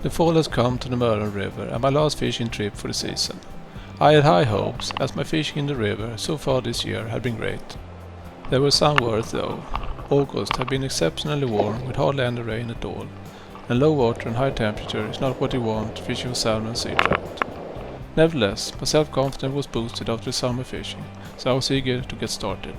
The fall has come to the Mörrum River and my last fishing trip for the season. I had high hopes, as my fishing in the river so far this year had been great. There were some worries though. August had been exceptionally warm with hardly any rain at all, and low water and high temperature is not what you want fishing for salmon and sea trout. Nevertheless, my self-confidence was boosted after the summer fishing, so I was eager to get started.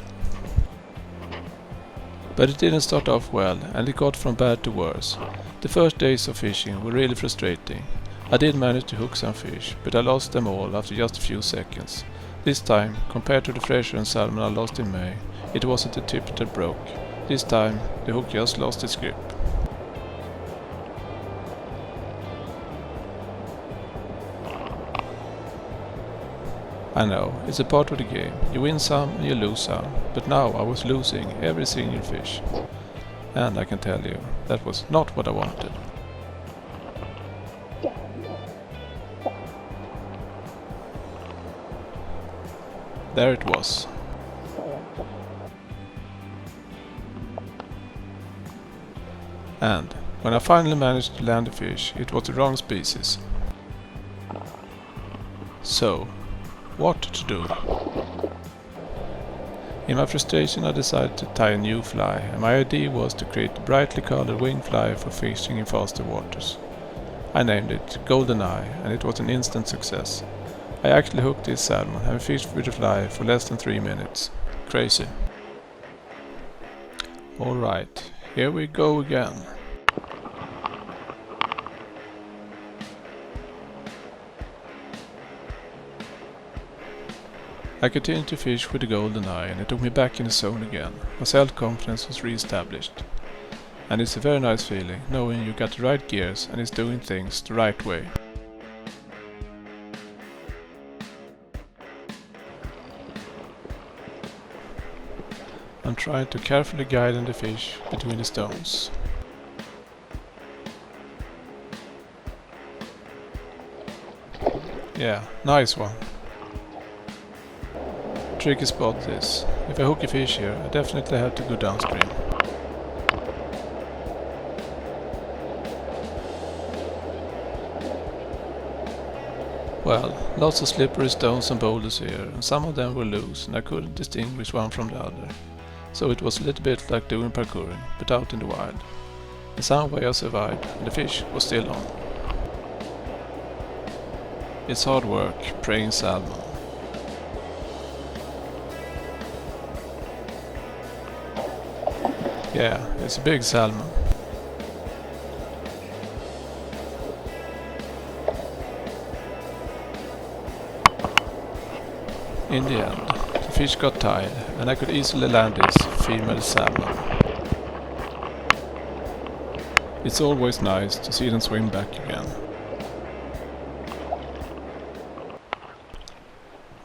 But it didn't start off well, and it got from bad to worse. The first days of fishing were really frustrating. I did manage to hook some fish, but I lost them all after just a few seconds. This time, compared to the fresher and salmon I lost in May, it wasn't the tip that broke. This time, the hook just lost its grip. I know, it's a part of the game. You win some and you lose some, but now I was losing every single fish. And I can tell you, that was not what I wanted. There it was. And when I finally managed to land the fish, it was the wrong species. So, what to do? In my frustration I decided to tie a new fly, and my idea was to create a brightly colored wing fly for fishing in faster waters. I named it Golden Eye, and it was an instant success. I actually hooked this salmon and fished with the fly for less than 3 minutes. Crazy. Alright, here we go again. I continued to fish with the Golden Eye, and it took me back in the zone again. My self-confidence was re-established. And it's a very nice feeling, knowing you got the right gears and it's doing things the right way. I'm trying to carefully guide the fish between the stones. Yeah, nice one. Tricky spot this. If I hook a fish here, I definitely have to go downstream. Well, lots of slippery stones and boulders here, and some of them were loose and I couldn't distinguish one from the other. So it was a little bit like doing parkouring, but out in the wild. In some way I survived, and the fish was still on. It's hard work preying salmon. Yeah, it's a big salmon. In the end, the fish got tired and I could easily land this female salmon. It's always nice to see them swim back again.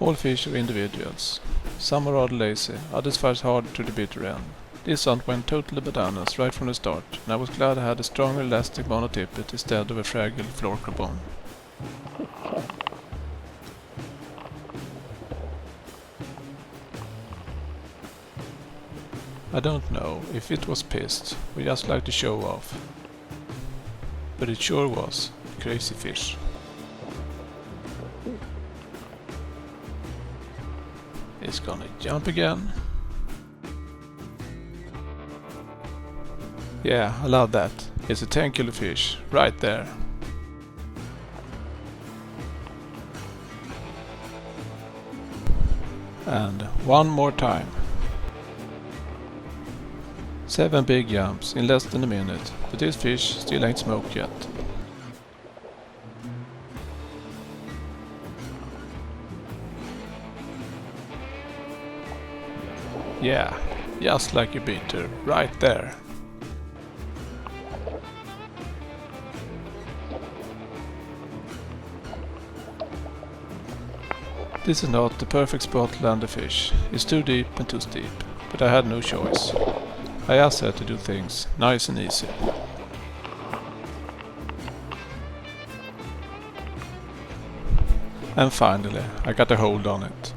All fish are individuals. Some are rather lazy, others fight hard to the bitter end. This hunt went totally bananas right from the start, and I was glad I had a stronger elastic monotippet instead of a fragile floor carbon. I don't know if it was pissed or just like to show off, but it sure was a crazy fish. It's gonna jump again. Yeah, I love that. It's a 10-kilo fish, right there. And one more time. 7 big jumps in less than a minute, but this fish still ain't smoked yet. Yeah, just like a beater, right there. This is not the perfect spot to land a fish. It's too deep and too steep, but I had no choice. I just had to do things nice and easy. And finally, I got a hold on it.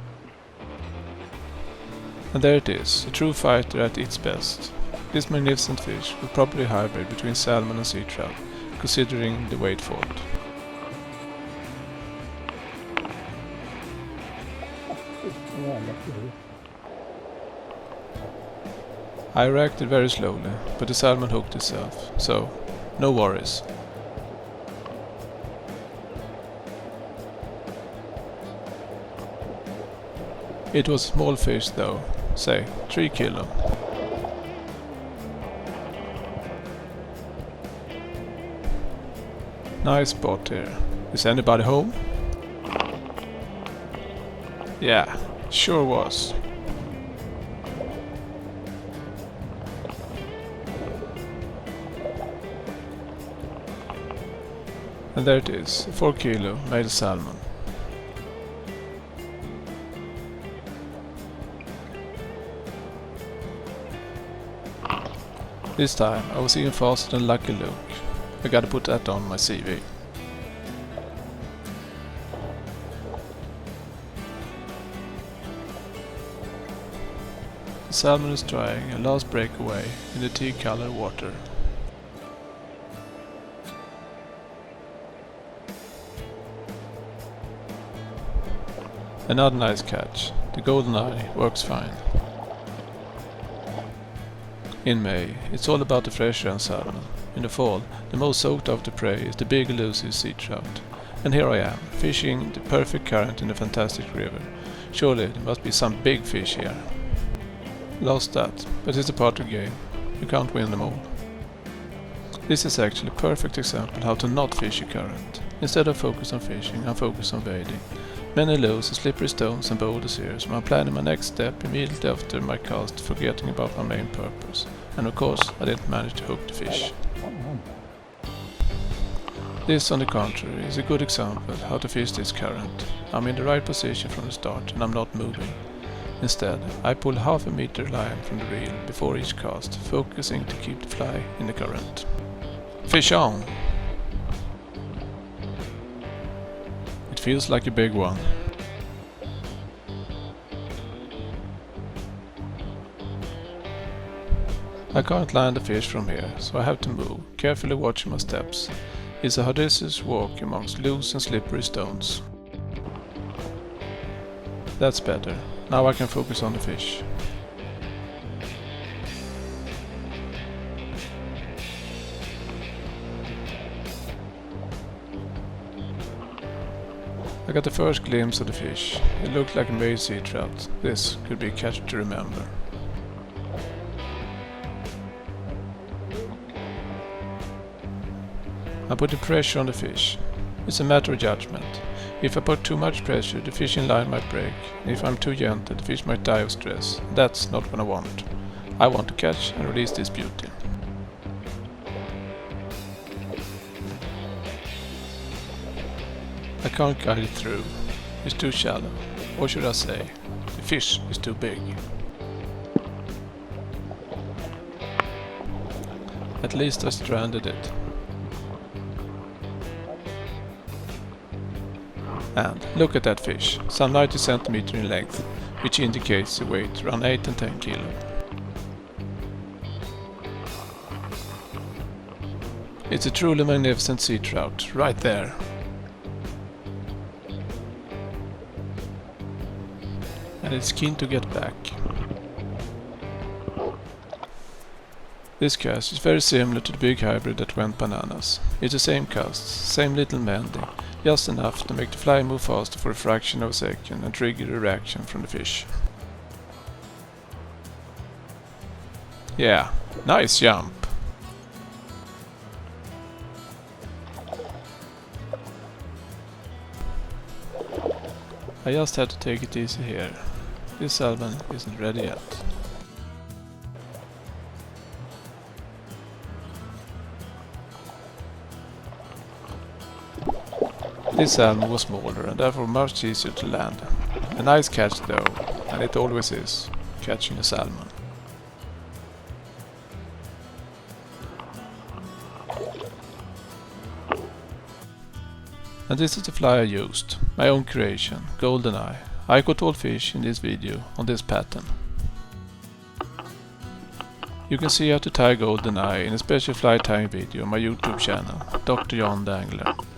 And there it is, a true fighter at its best. This magnificent fish was probably a hybrid between salmon and sea trout, considering the weight fault. I reacted very slowly, but the salmon hooked itself, so no worries. It was a small fish though, say 3 kilo. Nice spot here. Is anybody home? Yeah, sure was. And there it is, a 4 kilo male salmon. This time I was even faster than Lucky Luke. I gotta put that on my CV. The salmon is trying a last breakaway in the tea-colored water. Another nice catch. The golden eye works fine. In May, it's all about the fresh run salmon. In the fall, the most sought after prey is the big elusive sea trout. And here I am, fishing the perfect current in a fantastic river. Surely there must be some big fish here. Lost that, but it's a part of the game. You can't win them all. This is actually a perfect example how to not fish a current. Instead of focus on fishing, I'm focused on wading. Many lows, slippery stones and boulders here, so I'm planning my next step immediately after my cast, forgetting about my main purpose. And of course, I didn't manage to hook the fish. This, on the contrary, is a good example how to fish this current. I'm in the right position from the start and I'm not moving. Instead, I pull half a meter line from the reel before each cast, focusing to keep the fly in the current. Fish on! It feels like a big one. I can't land the fish from here, so I have to move, carefully watching my steps. It's a hazardous walk amongst loose and slippery stones. That's better. Now I can focus on the fish. I got the first glimpse of the fish. It looked like a male sea trout. This could be a catch to remember. I put the pressure on the fish. It's a matter of judgment. If I put too much pressure, the fishing line might break. If I'm too gentle, the fish might die of stress. That's not what I want. I want to catch and release this beauty. I can't guide it through. It's too shallow. Or should I say, the fish is too big. At least I stranded it. And look at that fish, some 90 cm in length, which indicates a weight around 8 and 10 kilo. It's a truly magnificent sea trout, right there. And it's keen to get back. This cast is very similar to the big hybrid that went bananas. It's the same cast, same little mending, just enough to make the fly move faster for a fraction of a second and trigger a reaction from the fish. Yeah, nice jump! I just had to take it easy here. This salmon isn't ready yet. This salmon was smaller and therefore much easier to land. A nice catch though, and it always is, catching a salmon. And this is the fly I used, my own creation, golden eye. I caught all fish in this video on this pattern. You can see how to tie golden eye in a special fly tying video on my YouTube channel, Drjohntheangler.